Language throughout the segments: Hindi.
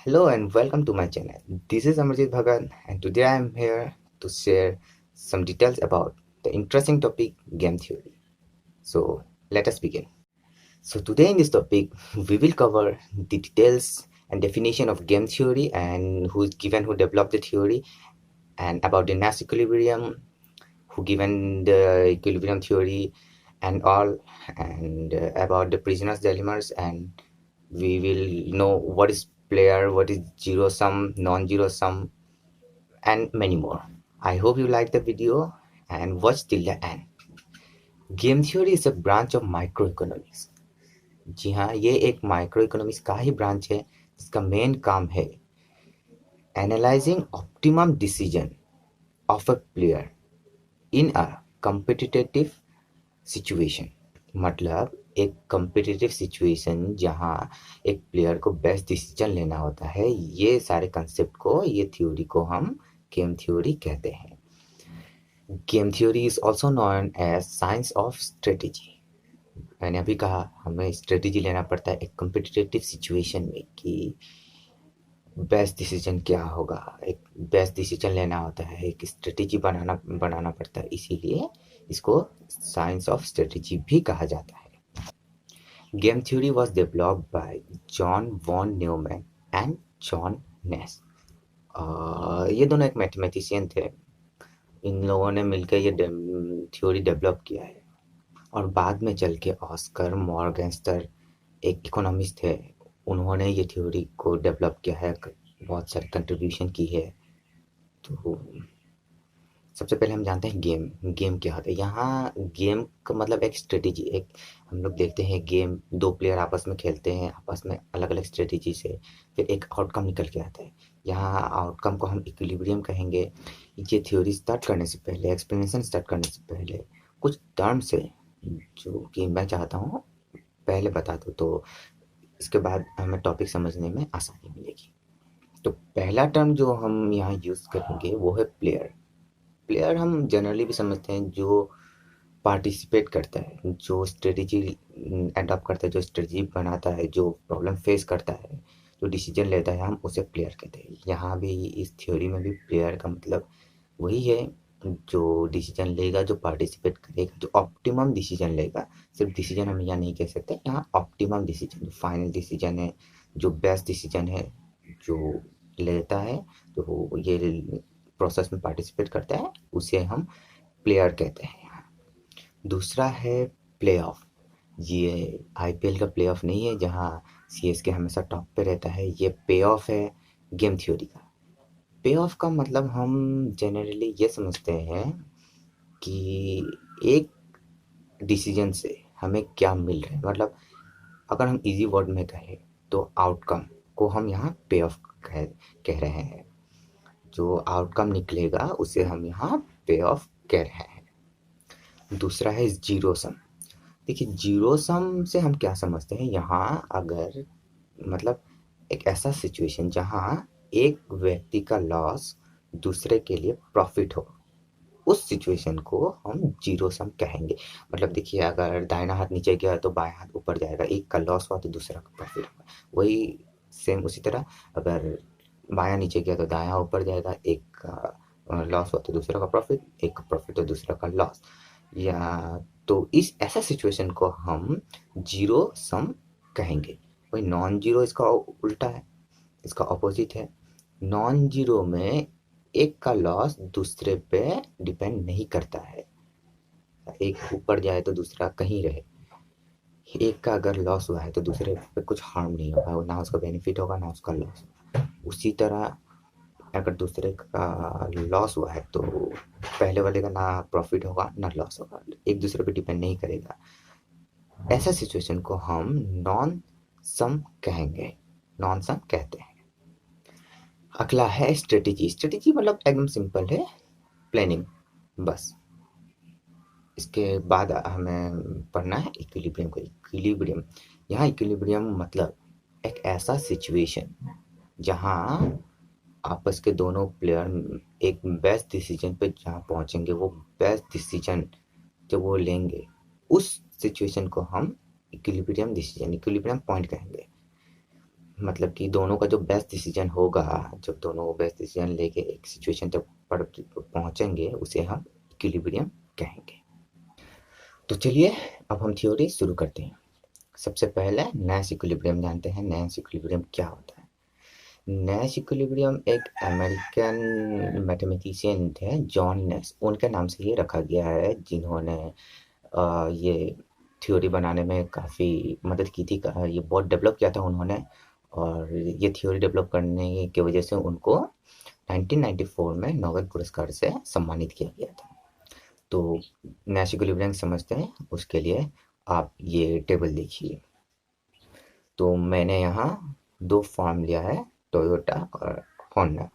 Hello and welcome to my channel. This is Amarjit Bhagat and today I am here to share some details about the interesting topic game theory. So let us begin. So today in this topic we will cover the details and definition of game theory and who developed the theory, and about the Nash equilibrium, who given the equilibrium theory and all, and about the prisoners dilemmas, and we will know what is player, what is zero sum, non-zero sum, and many more. I hope you like the video and watch till the end. Game theory is a branch of micro economics. जी हाँ, ये एक माइक्रो इकोनॉमिक्स का ही ब्रांच है जिसका मेन काम है analysing optimum decision of a player in a competitive situation. मतलब एक कॉम्पिटिटिव सिचुएशन जहाँ एक प्लेयर को बेस्ट डिसीजन लेना होता है, ये सारे कंसेप्ट को, ये थ्योरी को हम गेम थ्योरी कहते हैं. Game theory is also known as science of strategy. मैंने अभी कहा हमें स्ट्रेटेजी लेना पड़ता है एक कॉम्पिटिटिव सिचुएशन में कि बेस्ट डिसीजन क्या होगा, एक बेस्ट डिसीजन लेना होता है, एक स्ट्रेटेजी बनाना पड़ता है, इसीलिए इसको साइंस ऑफ स्ट्रेटेजी भी कहा जाता है. Game theory was developed by John von Neumann and John Nash. ये दोनों एक मैथमेटिशियन थे. इन लोगों ने मिलकर ये थ्योरी डेवलप किया है, और बाद में चल के ऑस्कर मॉर्गेनस्टर एक इकोनॉमिस्ट थे, उन्होंने ये थ्योरी को डेवलप किया है, बहुत सारी कंट्रीब्यूशन की है. तो सबसे पहले हम जानते हैं गेम क्या होता है. यहाँ गेम का मतलब एक स्ट्रेटेजी, एक हम लोग देखते हैं गेम, दो प्लेयर आपस में खेलते हैं, आपस में अलग अलग स्ट्रेटेजी से फिर एक आउटकम निकल के आता है. यहाँ आउटकम को हम इक्विलिब्रियम कहेंगे. ये थ्योरी स्टार्ट करने से पहले, एक्सप्लेनेशन स्टार्ट करने से पहले कुछ टर्म्स है जो कि मैं चाहता हूँ पहले बता दूँ, तो इसके बाद हमें टॉपिक समझने में आसानी मिलेगी. तो पहला टर्म जो हम यहाँ यूज़ करेंगे वो है प्लेयर. प्लेयर हम जनरली भी समझते हैं जो पार्टिसिपेट करता है, जो स्ट्रेटेजी अडॉप्ट करता है, जो स्ट्रेटेजी बनाता है, जो प्रॉब्लम फेस करता है, जो डिसीजन लेता है, हम उसे प्लेयर कहते हैं. यहाँ भी इस थ्योरी में भी प्लेयर का मतलब वही है जो डिसीजन लेगा, जो पार्टिसिपेट करेगा, जो ऑप्टिमम डिसीजन लेगा. सिर्फ डिसीजन हम यहाँ नहीं कह सकते, यहाँ ऑप्टिमम डिसीजन, जो फाइनल डिसीजन है, जो बेस्ट डिसीजन है, जो लेता है, तो ये प्रोसेस में पार्टिसिपेट करता है, उसे हम प्लेयर कहते हैं. दूसरा है प्ले ऑफ. ये आईपीएल का प्ले ऑफ नहीं है जहाँ सीएसके हमेशा टॉप पे रहता है, ये पे ऑफ है गेम थ्योरी का. पे ऑफ का मतलब हम जनरली ये समझते हैं कि एक डिसीजन से हमें क्या मिल रहा है. मतलब अगर हम इजी वर्ड में कहें तो आउटकम को हम यहाँ पे ऑफ कह रहे हैं. जो आउटकम निकलेगा उसे हम यहाँ पे ऑफ कह रहे हैं. दूसरा है जीरो सम. देखिए, जीरो सम से हम क्या समझते हैं, यहाँ अगर मतलब एक ऐसा सिचुएशन जहाँ एक व्यक्ति का लॉस दूसरे के लिए प्रॉफिट हो, उस सिचुएशन को हम जीरो सम कहेंगे. मतलब देखिए, अगर दाहिना हाथ नीचे गया तो बाएं हाथ ऊपर जाएगा, एक का लॉस हुआ तो दूसरा का प्रॉफिट होगा. वही सेम उसी तरह अगर बायां नीचे गया तो दायां ऊपर जाएगा, एक का लॉस हुआ तो दूसरा का प्रॉफिट, एक का प्रॉफिट तो दूसरा का लॉस. या तो इस ऐसा सिचुएशन को हम जीरो सम कहेंगे. वही नॉन जीरो इसका उल्टा है, इसका ऑपोजिट है. नॉन जीरो में एक का लॉस दूसरे पे डिपेंड नहीं करता है, एक ऊपर जाए तो दूसरा कहीं रहे. एक का अगर लॉस हुआ है तो दूसरे पे कुछ हार्म नहीं होगा, ना उसका बेनिफिट होगा ना उसका लॉस होगा. उसी तरह अगर दूसरे का लॉस हुआ है तो पहले वाले का ना प्रॉफिट होगा ना लॉस होगा, एक दूसरे पे डिपेंड नहीं करेगा. ऐसा सिचुएशन को हम नॉन सम कहेंगे, नॉन सम कहते हैं. अगला है स्ट्रेटेजी. स्ट्रेटेजी मतलब एकदम सिंपल है, प्लानिंग, बस. इसके बाद हमें पढ़ना है इक्विलिब्रियम को. इक्विलिब्रियम, यहाँ इक्विलिब्रियम मतलब एक ऐसा सिचुएशन जहाँ आपस के दोनों प्लेयर एक बेस्ट डिसीजन पे जहाँ पहुंचेंगे, वो बेस्ट डिसीजन जब वो लेंगे, उस सिचुएशन को हम इक्विलिब्रियम डिसीजन, इक्विलिब्रियम पॉइंट कहेंगे. मतलब कि दोनों का जो बेस्ट डिसीजन होगा, जब दोनों बेस्ट डिसीजन लेके एक सिचुएशन तक पहुंचेंगे, उसे हम इक्विलिब्रियम कहेंगे। तो चलिए अब हम थ्योरी शुरू करते हैं। सबसे पहले नैश इक्विलिब्रियम जानते हैं। नैश इक्विलिब्रियम क्या होता है? नैश इक्विलिब्रियम एक अमेरिकन मैथमेटिशियन थे, जॉन नैश, उनके नाम से ये रखा गया है, जिन्होंने ये थ्योरी बनाने में काफ़ी मदद की थी। ये बहुत डेवलप किया था उन्होंने, और ये थ्योरी डेवलप करने की वजह से उनको 1994 में नोबेल पुरस्कार से सम्मानित किया गया था। तो नैश इक्विलिब्रियम समझते हैं, उसके लिए आप ये टेबल देखिए। तो मैंने यहाँ दो फॉर्म लिया है, टोयोटा और होंडा।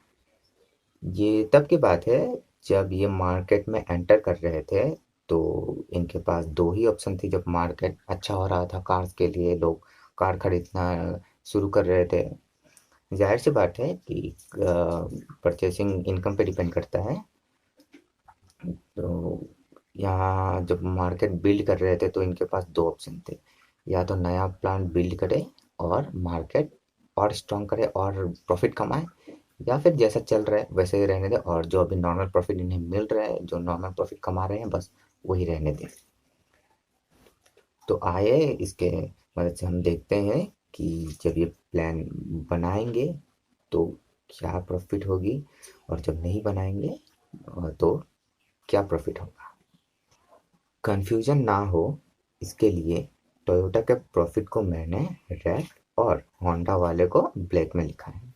ये तब की बात है जब ये मार्केट में एंटर कर रहे थे, तो इनके पास दो ही ऑप्शन थी। जब मार्केट अच्छा हो रहा था कार्स के लिए, लोग कार खरीदना शुरू कर रहे थे। जाहिर सी बात है कि परचेसिंग इनकम पे डिपेंड करता है। तो यहाँ जब मार्केट बिल्ड कर रहे थे तो इनके पास दो ऑप्शन थे, या तो नया प्लांट बिल्ड करे और मार्केट और स्ट्रॉन्ग करे और प्रॉफिट कमाए, या फिर जैसा चल रहा है वैसे ही रहने दें, और जो अभी नॉर्मल प्रॉफिट इन्हें मिल रहा है, जो नॉर्मल प्रॉफिट कमा रहे हैं, बस वही रहने दें। तो आइए इसके मदद से हम देखते हैं कि जब ये प्लान बनाएंगे तो क्या प्रॉफिट होगी, और जब नहीं बनाएंगे तो क्या प्रॉफिट होगा। कंफ्यूजन ना हो इसके लिए टोयोटा के प्रॉफिट को मैंने रेड और होंडा वाले को ब्लैक में लिखा है।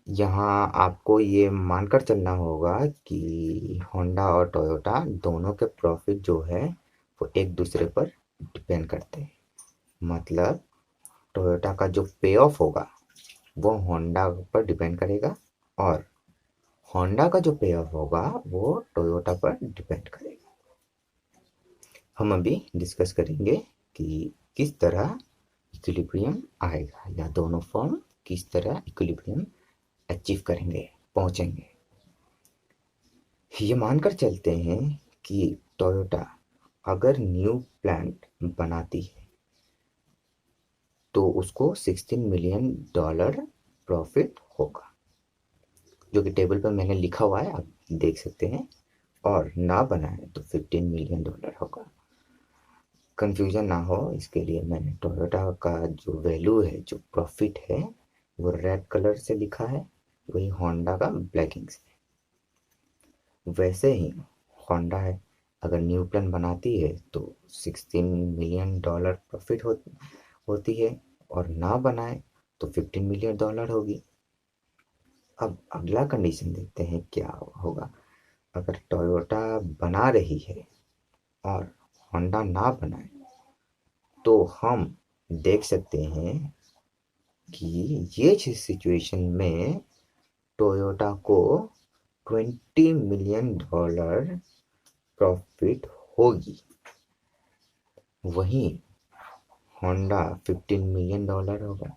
यहाँ आपको ये मानकर चलना होगा कि होंडा और टोयोटा दोनों के प्रॉफिट जो है वो एक दूसरे पर डिपेंड करते हैं। मतलब टोयोटा का जो पे ऑफ होगा वो होंडा पर डिपेंड करेगा, और होंडा का जो पे ऑफ होगा वो टोयोटा पर डिपेंड करेगा। हम अभी डिस्कस करेंगे कि किस तरह इक्विलिब्रियम आएगा, या दोनों फॉर्म किस तरह इक्विलिब्रियम अचीव करेंगे, पहुंचेंगे। ये मानकर चलते हैं कि टोयोटा अगर न्यू प्लांट बनाती है तो उसको $16 मिलियन प्रॉफिट होगा, जो कि टेबल पर मैंने लिखा हुआ है, आप देख सकते हैं। और ना बनाए तो $15 मिलियन होगा। कंफ्यूजन ना हो इसके लिए मैंने टोयोटा का जो वैल्यू है, जो प्रॉफिट है, वो रेड कलर से लिखा है, वही होंडा का ब्लैकिंग से। वैसे ही होंडा है, अगर न्यू प्लान बनाती है तो $16 मिलियन प्रॉफिट होती है, और ना बनाए तो $15 मिलियन होगी। अब अगला कंडीशन देखते हैं क्या होगा। अगर टोयोटा बना रही है और होंडा ना बनाए, तो हम देख सकते हैं कि ये सिचुएशन में टोयोटा को $20 मिलियन प्रॉफिट होगी, वहीं होंडा $15 मिलियन होगा।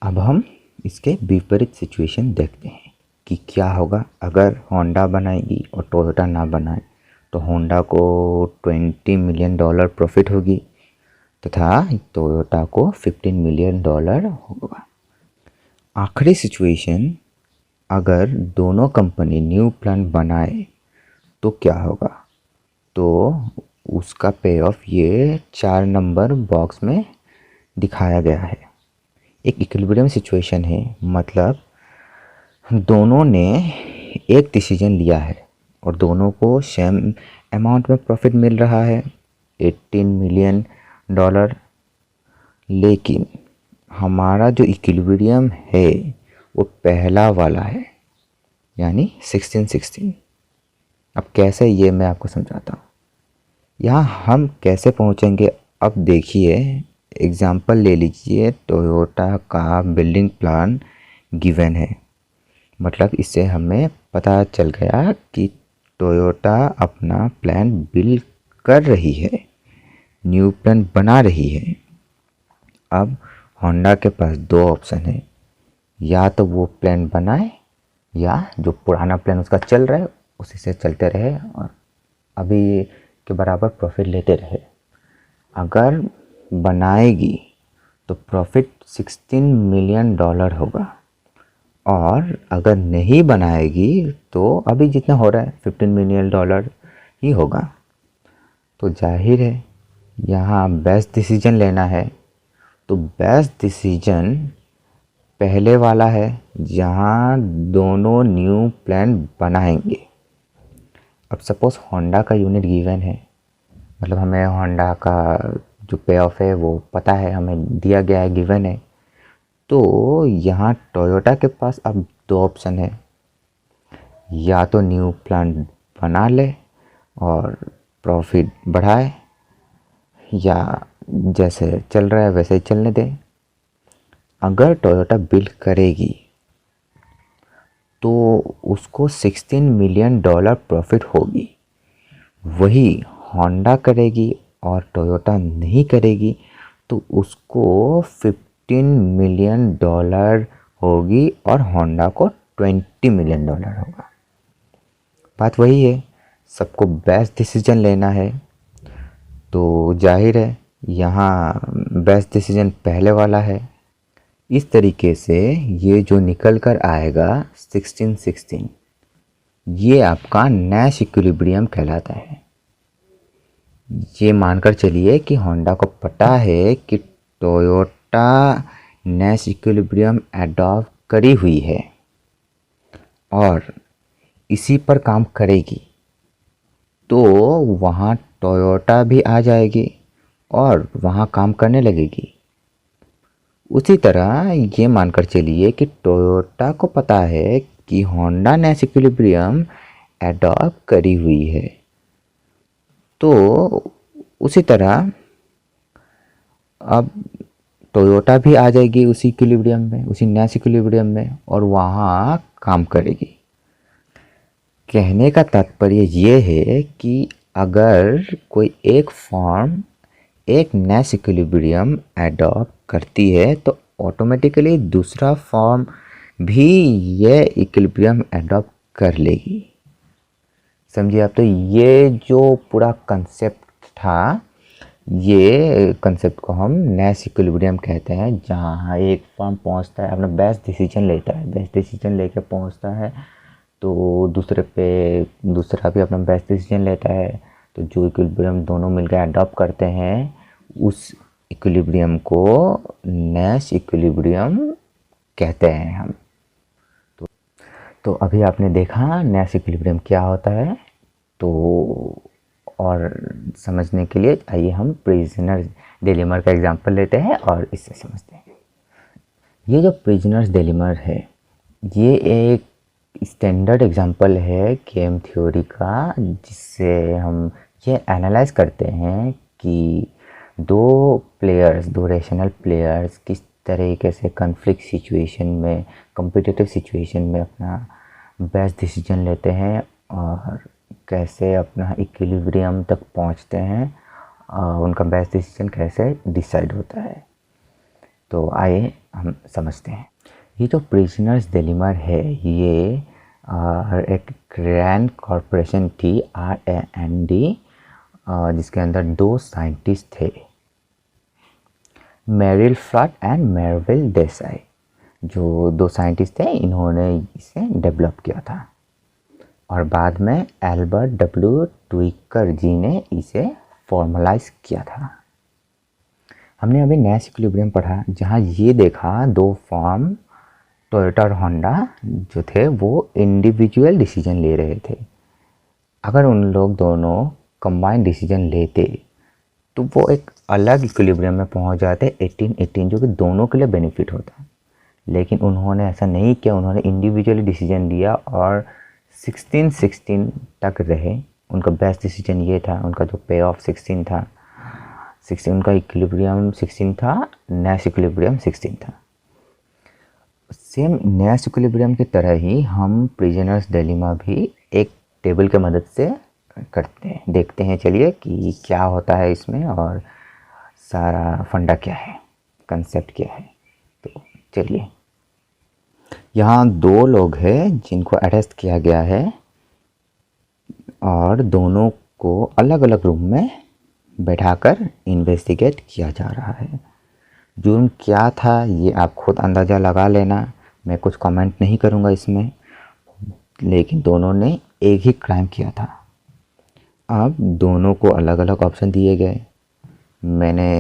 अब हम इसके विपरीत सिचुएशन देखते हैं कि क्या होगा अगर होंडा बनाएगी और टोयोटा ना बनाए। तो होंडा को $20 मिलियन प्रॉफिट होगी, तथा टोयोटा को $15 मिलियन होगा। आखिरी सिचुएशन, अगर दोनों कंपनी न्यू प्लांट बनाए तो क्या होगा। तो उसका पे ऑफ ये 4 नंबर बॉक्स में दिखाया गया है। एक इक्विलिब्रियम सिचुएशन है, मतलब दोनों ने एक डिसीजन लिया है और दोनों को सेम अमाउंट में प्रॉफिट मिल रहा है, $18 मिलियन। लेकिन हमारा जो इक्विलिब्रियम है वो पहला वाला है, यानी 16-16। अब कैसे, ये मैं आपको समझाता हूँ। यहाँ हम कैसे पहुँचेंगे, अब देखिए। एग्जाम्पल ले लीजिए, टोयोटा का बिल्डिंग प्लान गिवन है, मतलब इससे हमें पता चल गया कि टोयोटा अपना प्लान बिल्ड कर रही है, न्यू प्लान बना रही है। अब होंडा के पास दो ऑप्शन है, या तो वो प्लान बनाए, या जो पुराना प्लान उसका चल रहा है उसी से चलते रहे और अभी के बराबर प्रॉफिट लेते रहे। अगर बनाएगी तो तो प्रॉफिट $16 मिलियन होगा। और अगर नहीं बनाएगी तो अभी जितना हो रहा है $15 मिलियन ही होगा। तो जाहिर है यहाँ बेस्ट डिसीजन लेना है, तो बेस्ट डिसीजन पहले वाला है जहाँ दोनों न्यू प्लान बनाएंगे। अब सपोज़ होंडा का यूनिट गिवन है, मतलब हमें होंडा का जो पे ऑफ है वो पता है, हमें दिया गया है, गिवन है। तो यहाँ टोयोटा के पास अब दो ऑप्शन है, या तो न्यू प्लांट बना ले और प्रॉफिट बढ़ाए, या जैसे चल रहा है वैसे ही चलने दे। अगर टोयोटा बिल्ड करेगी तो उसको $16 मिलियन प्रॉफिट होगी। वही होंडा करेगी और टोयोटा नहीं करेगी तो उसको $15 मिलियन होगी और होंडा को $20 मिलियन होगा। बात वही है, सबको बेस्ट डिसीजन लेना है, तो जाहिर है यहाँ बेस्ट डिसीजन पहले वाला है। इस तरीके से ये जो निकल कर आएगा 16-16, ये आपका नैश इक्विलिब्रियम कहलाता है। ये मानकर चलिए कि होंडा को पता है कि टोयोटा नैश इक्विलिब्रियम एडॉप्ट करी हुई है और इसी पर काम करेगी, तो वहाँ टोयोटा भी आ जाएगी और वहाँ काम करने लगेगी। उसी तरह ये मानकर चलिए कि टोयोटा को पता है कि होंडा नैश इक्विलिब्रियम एडॉप्ट करी हुई है, तो उसी तरह अब टोयोटा भी आ जाएगी उसी इक्विलिब्रियम में, उसी नैश इक्विलिब्रियम में, और वहाँ काम करेगी। कहने का तात्पर्य ये है कि अगर कोई एक फॉर्म एक नैश इक्विलिब्रियम एडॉप्ट करती है तो ऑटोमेटिकली दूसरा फॉर्म भी ये इक्विलिब्रियम एडॉप्ट कर लेगी। समझिए आप। तो ये जो पूरा कंसेप्ट था, ये कंसेप्ट को हम नैश इक्विलिब्रियम कहते हैं, जहाँ एक फॉर्म पहुँचता है, अपना बेस्ट डिसीजन लेता है, बेस्ट डिसीजन लेके पहुँचता है, तो दूसरा भी अपना बेस्ट डिसीजन लेता है, तो जो इक्विलिब्रियम दोनों मिलकर अडॉप्ट करते हैं उस इक्विलिब्रियम को नैश इक्विलिब्रियम कहते हैं हम। तो अभी आपने देखा नैश इक्विलिब्रियम क्या होता है। तो और समझने के लिए आइए हम प्रिजनर्स डिलेमा का एग्जांपल लेते हैं और इससे समझते हैं। ये जो प्रिजनर्स डिलेमा है, ये एक स्टैंडर्ड एग्जांपल है गेम थ्योरी का, जिससे हम ये एनालाइज करते हैं कि दो रेशनल प्लेयर्स किस तरीके से कॉन्फ्लिक्ट सिचुएशन में, कॉम्पिटिटिव सिचुएशन में अपना बेस्ट डिसीजन लेते हैं और कैसे अपना इक्विलिब्रियम तक पहुंचते हैं, उनका बेस्ट डिसीजन कैसे डिसाइड होता है। तो आइए हम समझते हैं। ये जो प्रिजनर्स डिलेमा है, ये एक रैंड कॉरपोरेशन थी, RAND, जिसके अंदर दो साइंटिस्ट थे, मेरिल फ्लड एंड मेरविल देसाई। जो दो साइंटिस्ट थे, इन्होंने इसे डेवलप किया था और बाद में एल्बर्ट W. ट्विकर जी ने इसे फॉर्मलाइज किया था। हमने अभी नैश इक्विलिब्रियम पढ़ा, जहाँ ये देखा दो फॉर्म टोयोटा और होंडा जो थे वो इंडिविजुअल डिसीजन ले रहे थे। अगर उन लोग दोनों कंबाइंड डिसीजन लेते तो वो एक अलग इक्विलिब्रियम में पहुंच जाते 18-18, जो कि दोनों के लिए बेनिफिट होता। लेकिन उन्होंने ऐसा नहीं किया, उन्होंने इंडिविजुअली डिसीजन लिया और 16-16 तक रहे। उनका बेस्ट डिसीजन ये था, उनका जो पे ऑफ 16 था, 16 उनका इक्विलिब्रियम 16 था, नैश इक्विलिब्रियम 16 था। सेम नैश इक्विलिब्रियम की तरह ही हम प्रिजनर्स डिलेमा भी एक टेबल की मदद से करते हैं, देखते हैं चलिए कि क्या होता है इसमें और सारा फंडा क्या है, कंसेप्ट क्या है। तो चलिए, यहाँ दो लोग हैं जिनको अरेस्ट किया गया है और दोनों को अलग अलग रूम में बैठाकर इन्वेस्टिगेट किया जा रहा है। जुर्म क्या था ये आप खुद अंदाज़ा लगा लेना, मैं कुछ कमेंट नहीं करूँगा इसमें, लेकिन दोनों ने एक ही क्राइम किया था। अब दोनों को अलग अलग ऑप्शन दिए गए। मैंने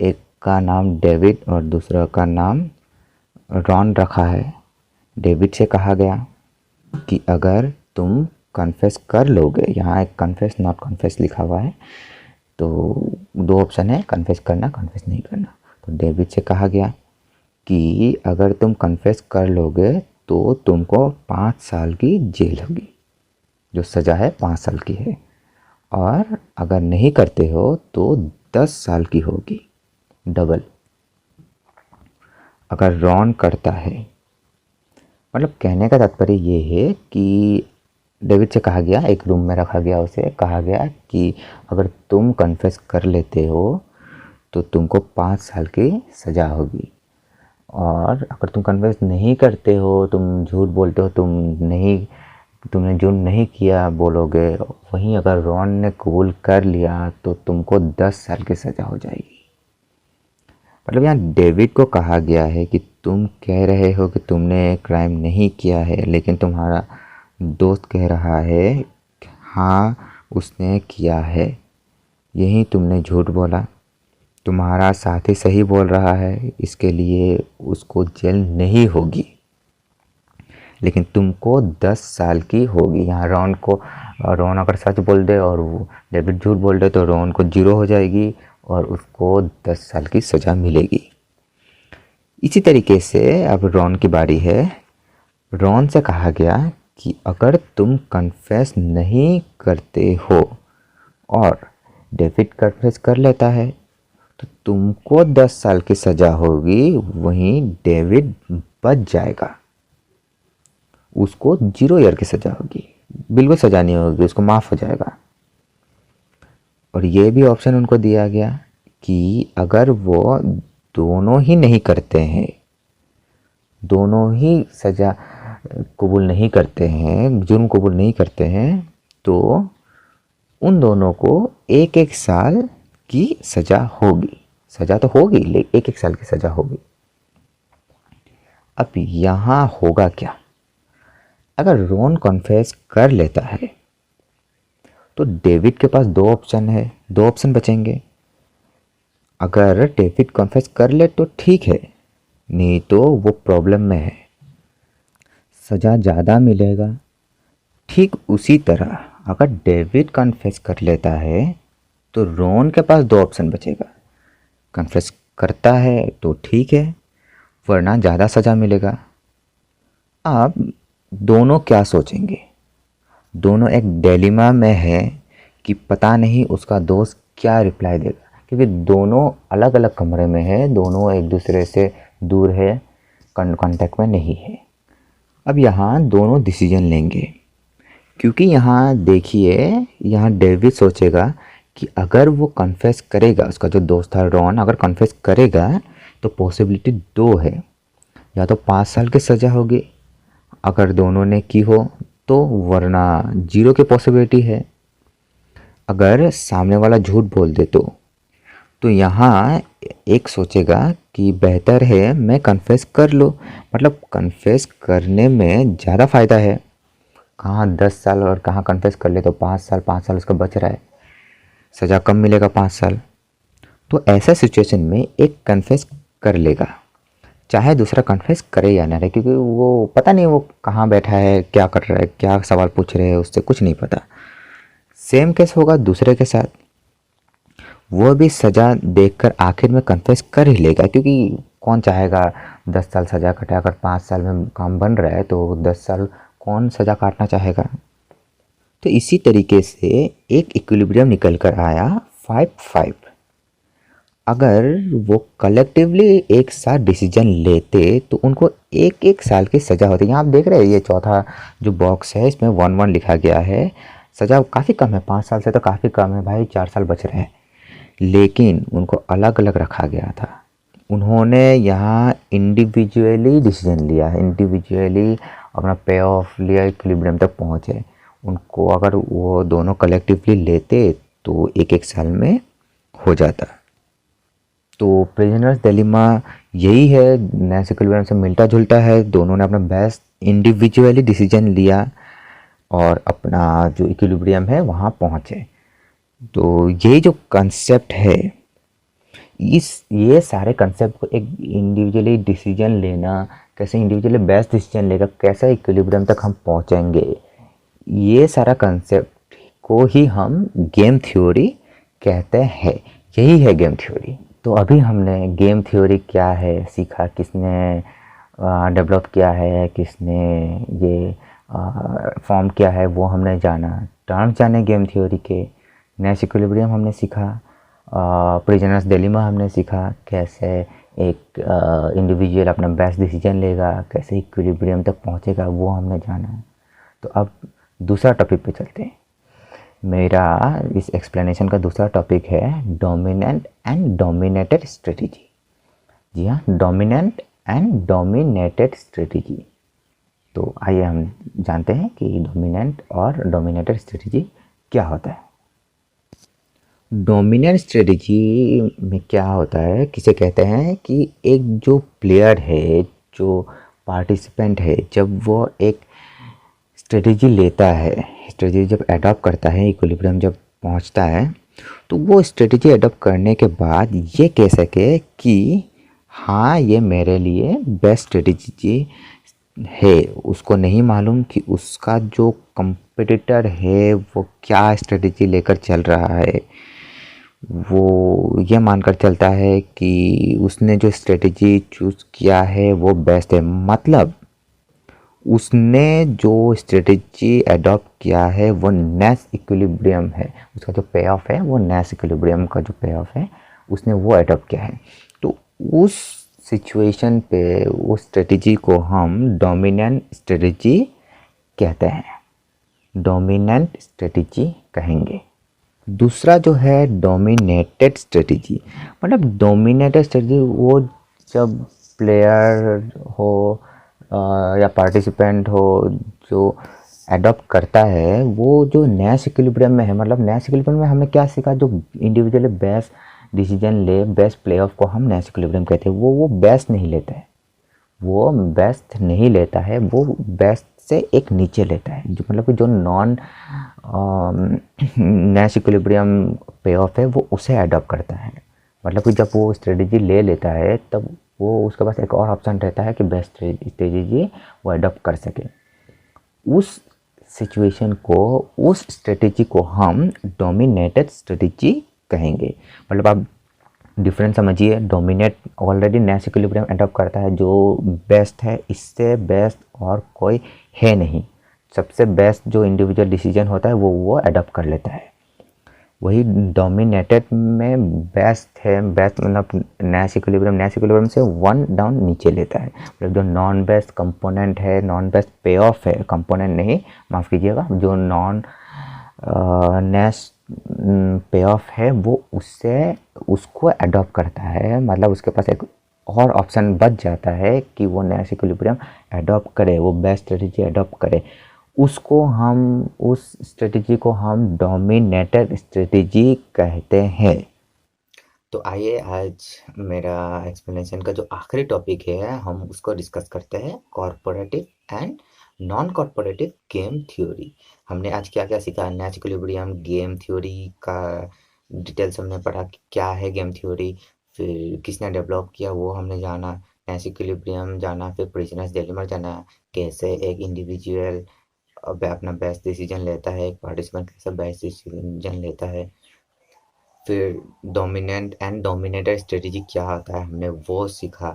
एक का नाम डेविड और दूसरा का नाम रॉन रखा है। डेविड से कहा गया कि अगर तुम कन्फेस कर लोगे, यहाँ एक कन्फेस नॉट कन्फेस लिखा हुआ है, तो दो ऑप्शन है, कन्फेस करना कन्फेस नहीं करना। तो डेविड से कहा गया कि अगर तुम कन्फेस कर लोगे तो तुमको 5 साल की जेल होगी, जो सज़ा है 5 साल की है, और अगर नहीं करते हो तो 10 साल की होगी, डबल। अगर रॉन करता है, मतलब कहने का तात्पर्य ये है कि डेविड से कहा गया, एक रूम में रखा गया, उसे कहा गया कि अगर तुम कन्फेस कर लेते हो तो तुमको 5 साल की सज़ा होगी, और अगर तुम कन्फेस नहीं करते हो, तुम झूठ बोलते हो, तुमने जुर्म नहीं किया बोलोगे, वहीं अगर रॉन ने कबूल कर लिया तो तुमको 10 साल की सज़ा हो जाएगी। मतलब यहाँ डेविड को कहा गया है कि तुम कह रहे हो कि तुमने क्राइम नहीं किया है, लेकिन तुम्हारा दोस्त कह रहा है हाँ उसने किया है, यही तुमने झूठ बोला, तुम्हारा साथी सही बोल रहा है, इसके लिए उसको जेल नहीं होगी, लेकिन तुमको 10 साल की होगी। यहाँ रॉन अगर सच बोल दे और वो डेविड झूठ बोल दे तो रॉन को 0 हो जाएगी और उसको 10 साल की सज़ा मिलेगी। इसी तरीके से अब रॉन की बारी है। रॉन से कहा गया कि अगर तुम कन्फेस नहीं करते हो और डेविड कन्फेस कर लेता है तो तुमको 10 साल की सज़ा होगी, वहीं डेविड बच जाएगा, उसको 0 ईयर की सज़ा होगी, बिल्कुल सज़ा नहीं होगी, उसको माफ़ हो जाएगा। और ये भी ऑप्शन उनको दिया गया कि अगर वो दोनों ही नहीं करते हैं, दोनों ही सज़ा कबूल नहीं करते हैं, जुर्म कबूल नहीं करते हैं, तो उन दोनों को 1-1 साल की सज़ा होगी। सज़ा तो होगी लेकिन 1-1 साल की सज़ा होगी। अब यहाँ होगा क्या? अगर रॉन कन्फेस कर लेता है तो डेविड के पास 2 ऑप्शन है, 2 ऑप्शन बचेंगे। अगर डेविड कन्फेस कर ले तो ठीक है, नहीं तो वो प्रॉब्लम में है, सज़ा ज़्यादा मिलेगा। ठीक उसी तरह अगर डेविड कन्फेस कर लेता है तो रॉन के पास 2 ऑप्शन बचेगा। कन्फेस करता है तो ठीक है, वरना ज़्यादा सज़ा मिलेगा। अब दोनों क्या सोचेंगे? दोनों एक डिलेमा में है कि पता नहीं उसका दोस्त क्या रिप्लाई देगा, क्योंकि दोनों अलग अलग कमरे में है, दोनों एक दूसरे से दूर है, कांटेक्ट में नहीं है। अब यहाँ दोनों डिसीजन लेंगे, क्योंकि यहाँ देखिए, यहाँ डेविड सोचेगा कि अगर वो कन्फेस करेगा, उसका जो दोस्त था रॉन अगर कन्फेस करेगा तो पॉसिबिलिटी 2 है, या तो 5 साल की सज़ा होगी अगर दोनों ने की हो तो, वरना 0 की पॉसिबिलिटी है अगर सामने वाला झूठ बोल दे तो यहाँ एक सोचेगा कि बेहतर है मैं कन्फेस कर लो, मतलब कन्फेस करने में ज़्यादा फ़ायदा है। कहाँ 10 साल और कहाँ कन्फेस कर ले तो 5 साल, 5 साल उसका बच रहा है, सज़ा कम मिलेगा 5 साल। तो ऐसा सिचुएशन में एक कन्फेस कर लेगा, चाहे दूसरा कन्फेस करे या ना रहे, क्योंकि वो पता नहीं वो कहाँ बैठा है, क्या कर रहा है, क्या सवाल पूछ रहे हैं, उससे कुछ नहीं पता। सेम केस होगा दूसरे के साथ, वो भी सज़ा देखकर आखिर में कन्फेस कर ही लेगा, क्योंकि कौन चाहेगा 10 साल सज़ा कटे, अगर 5 साल में काम बन रहा है तो 10 साल कौन सज़ा काटना चाहेगा। तो इसी तरीके से एक इक्विलिब्रियम निकल कर आया 5-5। अगर वो कलेक्टिवली एक साथ डिसीजन लेते तो उनको 1-1 साल की सज़ा होती। यहाँ आप देख रहे हैं ये चौथा जो बॉक्स है इसमें 1-1 लिखा गया है, सज़ा काफ़ी कम है, 5 साल से तो काफ़ी कम है भाई, 4 साल बच रहे हैं, लेकिन उनको अलग अलग रखा गया था। उन्होंने यहाँ इंडिविजुअली डिसीजन लिया है, इंडिविजुअली अपना पे ऑफ लिया, इक्विलिब्रियम तक पहुँचे। उनको अगर वो दोनों कलेक्टिवली लेते तो 1-1 साल में हो जाता। तो प्रिजनर्स डिलेमा यही है, नैश इक्विलिब्रियम से मिलता जुलता है। दोनों ने अपना बेस्ट इंडिविजुअली डिसीजन लिया और अपना जो इक्विलिब्रियम है वहाँ पहुँचे। तो यही जो कंसेप्ट है, ये सारे कंसेप्ट को एक इंडिविजुअली डिसीजन लेना, कैसे इंडिविजुअली बेस्ट डिसीजन लेकर कैसे इक्विलिब्रियम तक हम पहुँचेंगे, ये सारा कंसेप्ट को ही हम गेम थ्योरी कहते हैं। यही है गेम थ्योरी। तो अभी हमने गेम थ्योरी क्या है सीखा, किसने डेवलप किया है, किसने ये फॉर्म किया है, वो हमने जाना। टर्म्स जाने गेम थ्योरी के। नैश इक्विलिब्रियम हमने सीखा, प्रिजनर्स डिलेमा हमने सीखा, कैसे एक इंडिविजुअल अपना बेस्ट डिसीजन लेगा, कैसे इक्विलिब्रियम तक पहुंचेगा, वो हमने जाना। तो अब दूसरा टॉपिक पे चलते हैं। मेरा इस एक्सप्लेनेशन का दूसरा टॉपिक है डोमिनेंट एंड डोमिनेटेड स्ट्रेटेजी। जी हाँ, डोमिनेंट एंड डोमिनेटेड स्ट्रेटेजी। तो आइए हम जानते हैं कि डोमिनेंट और डोमिनेटेड स्ट्रेटेजी क्या होता है। डोमिनेंट स्ट्रेटेजी में क्या होता है, किसे कहते हैं कि एक जो प्लेयर है, जो पार्टिसिपेंट है, जब वो एक स्ट्रेटेजी लेता है, स्ट्रेटेजी जब अडॉप्ट करता है, इक्विलिब्रियम जब पहुंचता है, तो वो स्ट्रेटेजी अडॉप्ट करने के बाद ये कह सके कि हाँ, ये मेरे लिए बेस्ट स्ट्रेटेजी है। उसको नहीं मालूम कि उसका जो कंपटीटर है वो क्या स्ट्रेटेजी लेकर चल रहा है। वो ये मानकर चलता है कि उसने जो स्ट्रेटेजी चूज़ किया है वो बेस्ट है। मतलब उसने जो स्ट्रेटेजी अडॉप्ट किया है वो नैश इक्विलिब्रियम है, उसका जो पे ऑफ है वो नैश इक्विलिब्रियम का जो पे ऑफ है उसने वो अडॉप्ट किया है। तो उस सिचुएशन पे उस स्ट्रेटेजी को हम डोमिनेंट स्ट्रेटेजी कहते हैं, डोमिनेंट स्ट्रेटेजी कहेंगे। दूसरा जो है डोमिनेटेड स्ट्रेटेजी। मतलब डोमिनेटेड स्ट्रेटेजी वो जब प्लेयर हो या पार्टिसिपेंट हो जो एडॉप्ट करता है, वो जो नैश इक्विलिब्रियम में है। मतलब नैश इक्विलिब्रियम में हमने क्या सीखा, जो इंडिविजुअली बेस्ट डिसीजन ले, बेस्ट प्ले ऑफ को हम नैश इक्विलिब्रियम कहते हैं। वो बेस्ट नहीं लेता है, वो बेस्ट नहीं लेता है, वो बेस्ट से एक नीचे लेता है। जो मतलब कि जो नॉन नैश इक्विलिब्रियम पे ऑफ है वो उसे अडॉप्ट करता है। मतलब कि जब वो स्ट्रेटेजी ले लेता है तब वो उसके पास एक और ऑप्शन रहता है कि बेस्ट स्ट्रेटेजी वो अडॉप्ट कर सके। उस सिचुएशन को, उस स्ट्रेटेजी को हम डोमिनेटेड स्ट्रेटेजी कहेंगे। मतलब आप डिफरेंस समझिए। Dominate already Nash equilibrium adopt करता है, जो बेस्ट है, इससे बेस्ट और कोई है नहीं। सबसे बेस्ट जो इंडिविजुअल डिसीजन होता है वो अडॉप्ट कर लेता है। वही डोमिनेटेड में बेस्ट है, बेस्ट मतलब नैश इक्विलिब्रियम से वन डाउन नीचे लेता है। मतलब जो नॉन बेस्ट कंपोनेंट है, नॉन बेस्ट पे ऑफ है, कंपोनेंट नहीं, माफ़ कीजिएगा, जो नॉन नैश पे ऑफ है वो उसको अडॉप्ट करता है। मतलब उसके पास एक और ऑप्शन बच जाता है कि वो नैश इक्विलिब्रियम अडॉप्ट करे, वो बेस्ट स्ट्रेटेजी अडॉप्ट करे। उस स्ट्रेटेजी को हम डोमिनेटेड स्ट्रेटेजी कहते हैं। तो आइए आज मेरा एक्सप्लेनेशन का जो आखिरी टॉपिक है हम उसको डिस्कस करते हैं, corporative and non corporative game theory. हमने आज क्या क्या सीखा, नैश इक्विलिब्रियम, गेम थ्योरी का डिटेल्स हमने पढ़ा कि क्या है गेम थ्योरी, फिर किसने डेवलप किया वो हमने जाना, नैश इक्विलिब्रियम जाना, फिर प्रिजनर्स डिलेमा जाना, कैसे एक इंडिविजुअल अब अपना बेस्ट डिसीजन लेता है, एक पार्टिसिपेंट कैसे बेस्ट डिसीजन लेता है, फिर डोमिनेंट एंड डोमिनेटेड स्ट्रेटेजी क्या होता है हमने वो सीखा।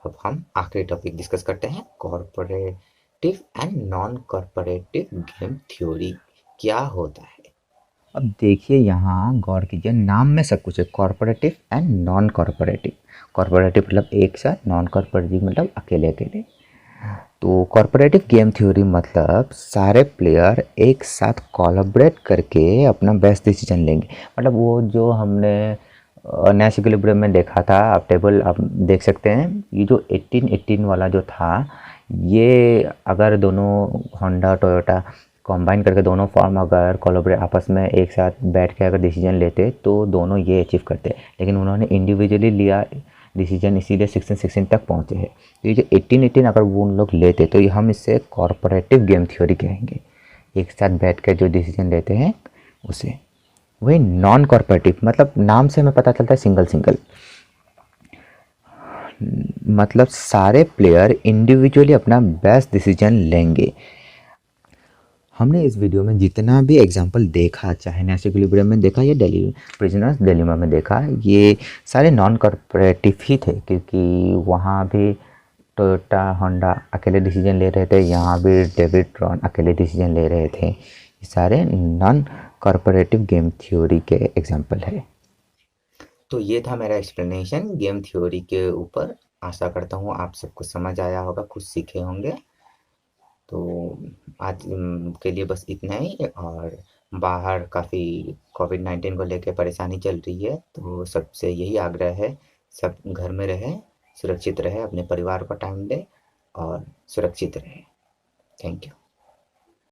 अब हम आखिरी टॉपिक डिस्कस करते हैं, corporative and non corporative game theory क्या होता है। अब देखिए, यहाँ गौर कीजिए, नाम में सब कुछ है, corporative and non corporative. Corporative मतलब एक साथ, नॉन कॉर्पोरेटिव मतलब अकेले अकेले। तो कॉर्पोरेटिव गेम थ्योरी मतलब सारे प्लेयर एक साथ कोलैबोरेट करके अपना बेस्ट डिसीजन लेंगे। मतलब वो जो हमने नैश इक्विलिब्रियम में देखा था, आप टेबल आप देख सकते हैं, ये जो 18-18 वाला जो था, ये अगर दोनों होंडा टोयोटा कंबाइन करके दोनों फॉर्म अगर कोलैबोरेट आपस में एक साथ बैठ के अगर डिसीजन लेते तो दोनों ये अचीव करते, लेकिन उन्होंने इंडिविजुअली लिया डिसीजन, इसीलिए 16 तक पहुँचे हैं। ये जो 18 अगर वो उन लोग लेते तो ये हम इससे कॉरपोरेटिव गेम थ्योरी कहेंगे, एक साथ बैठ कर जो डिसीजन लेते हैं उसे। वही नॉन कॉरपोरेटिव मतलब नाम से हमें पता चलता है सिंगल सिंगल, मतलब सारे प्लेयर इंडिविजुअली अपना बेस्ट डिसीजन लेंगे। हमने इस वीडियो में जितना भी एग्जांपल देखा, चाहे नेशनल इक्विलिब्रियम में देखा या डेली प्रिजनर्स डिलेमा में देखा, ये सारे नॉन कॉरपोरेटिव ही थे, क्योंकि वहाँ भी टोयोटा होंडा अकेले डिसीजन ले रहे थे, यहाँ भी डेविड रॉन अकेले डिसीजन ले रहे थे। ये सारे नॉन कॉरपोरेटिव गेम थ्योरी के एग्जांपल है। तो ये था मेरा एक्सप्लेनेशन गेम थ्योरी के ऊपर। आशा करता हूँ आप सबको समझ आया होगा, कुछ सीखे होंगे। तो आज के लिए बस इतना ही। और बाहर काफ़ी कोविड-19 को लेकर परेशानी चल रही है, तो सबसे यही आग्रह है, सब घर में रहें, सुरक्षित रहें, अपने परिवार को टाइम दें और सुरक्षित रहें। Thank you.